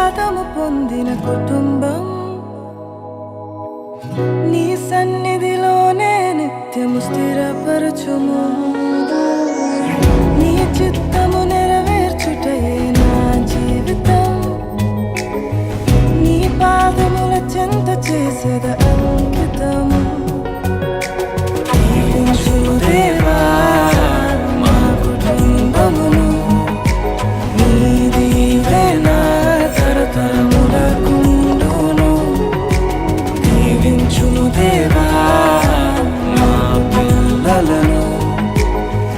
ఆశీర్వాదము పొందిన కుటుంబం నీ సన్నిధిలోనే నిత్యము స్థిరపరచుము నీ చిత్తము నెరవేర్చుటయే నా జీవితం నీ పాదముల చెంత చేసేద అంకితము దీవించుము దేవా మా కుటుంబమును నీ దీవెన తరతరములకుండును దీవించుము దేవా మా పిల్లలను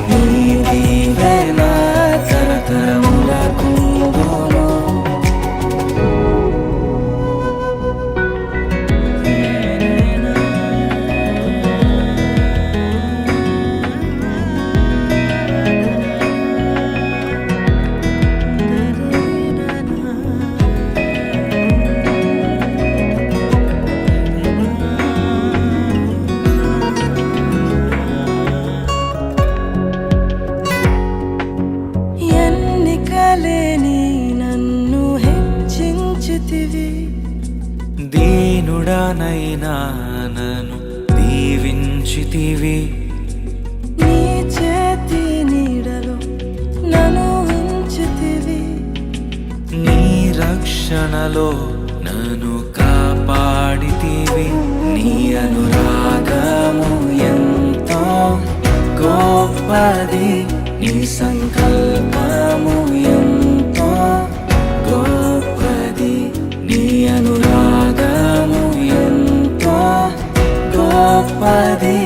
నీ దీవెన తరతరములకుండును ఎన్నికలేని నన్ను హెచ్చించితివి దీనుడనైనా నన్ను దీవించితివి నీ చేతి నీడలో నన్ను ఉంచితివి నీ రక్షణలో నన్ను కాపాడితివి నీ అనురాగము ఎంతో గొప్పది నీ సంకల్పము ఎంతో గొప్పది నీ అనురాగము ఎంతో గొప్పది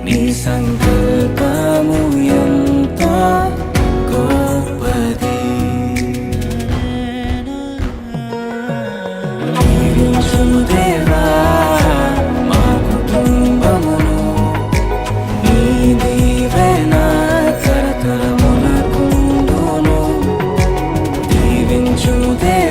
నీ సంకల్పము ఎంతో గొప్పది దీవించుము దేవా మా కుటుంబమును నీ దీవెన తరతరములకుండును దీవించుము దేవా